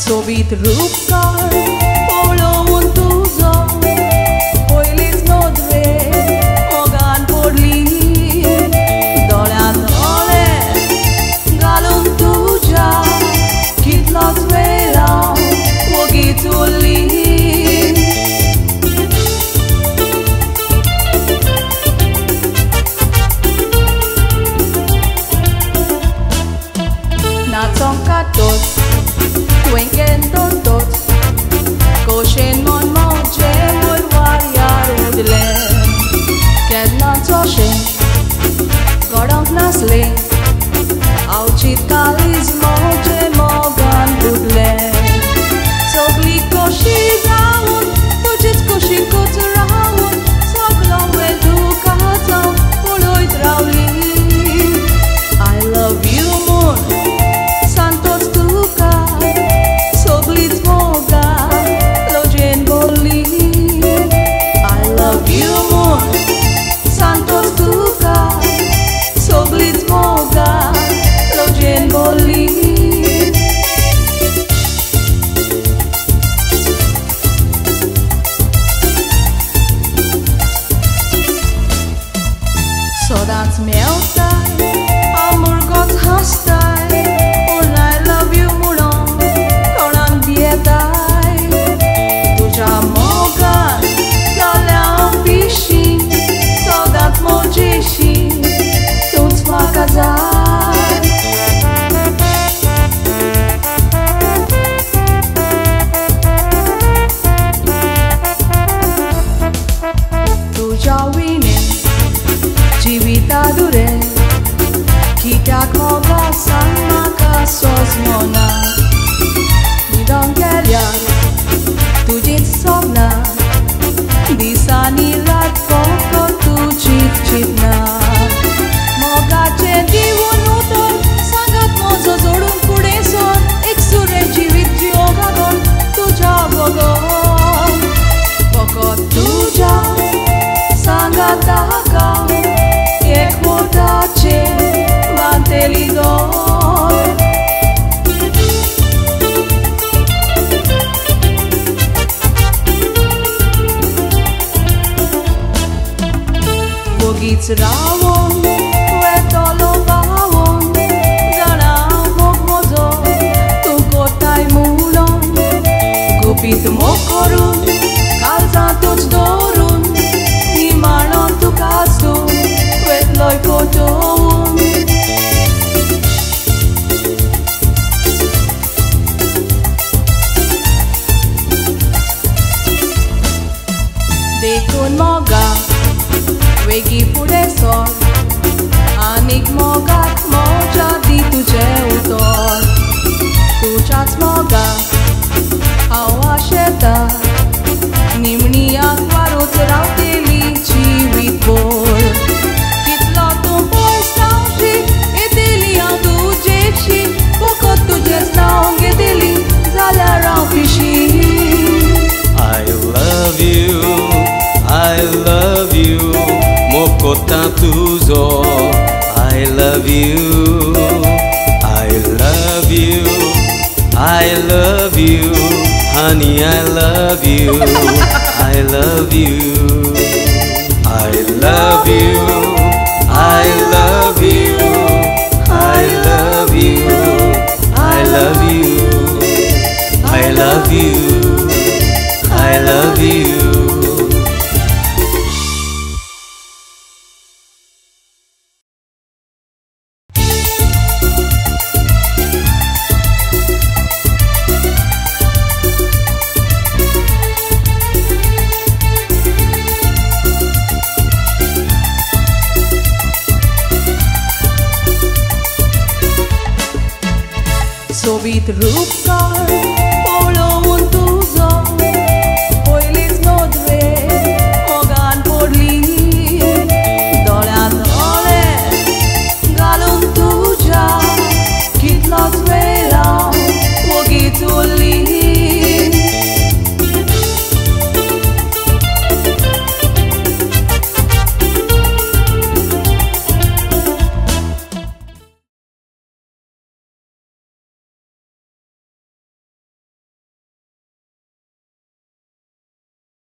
Sobit rupkar polo tuzo Poilis nodre ogan porli Dolan ole galon tuja Kitlat vela ogituli Natsong katot Wenken tontot Koshen mon moche Mul warrior udlen Kedlan toshe Godonk nasle Auchit kaliz moche Mogan budlen Sogli koshi raun Tujit koshi kut raun Soglong wen tu katzau Puloit rauli I love you moon Santos tuka Soglit moga Lojen boli I love you moon Santos tuka Soglit moga Lojen boli So that's me outside Amor got hostile And I love you mulon Konan bietai Tuja mogan Lalea pishin So that mojeshin Tuns makazai Tuja winin Jivita dure Kitak moga sama kasos mona Nidong kelyar Tujit sopna Bisa nilat poko tu chip na Moga chedi unuton Sangat mozo zodun pude son Iksure jivit jiogagon Tuja bogon Poko tuja Sangat takam Ek motace Mantelidor Bogic rawon Wetolo bawon Dana mogmozo Tu kotai mulon Gupit mokorun Kalza tuch dorun Imanon tu kastum Wetloi kotoun Dekun moga Wegi pude sor Anik mogat moja di tuje utor Tuchats moga Awa sheta Nimni akvarot rauteli chivit bor Kitla tum poistaushi Eteli adu jekshi Pokot tujes naung eteli Zala raupishi I love you Mokota tuzo I love you I love you I love you Honey I love you I love you I love you I love you I love you I love you I love you I love you Sobit rupkar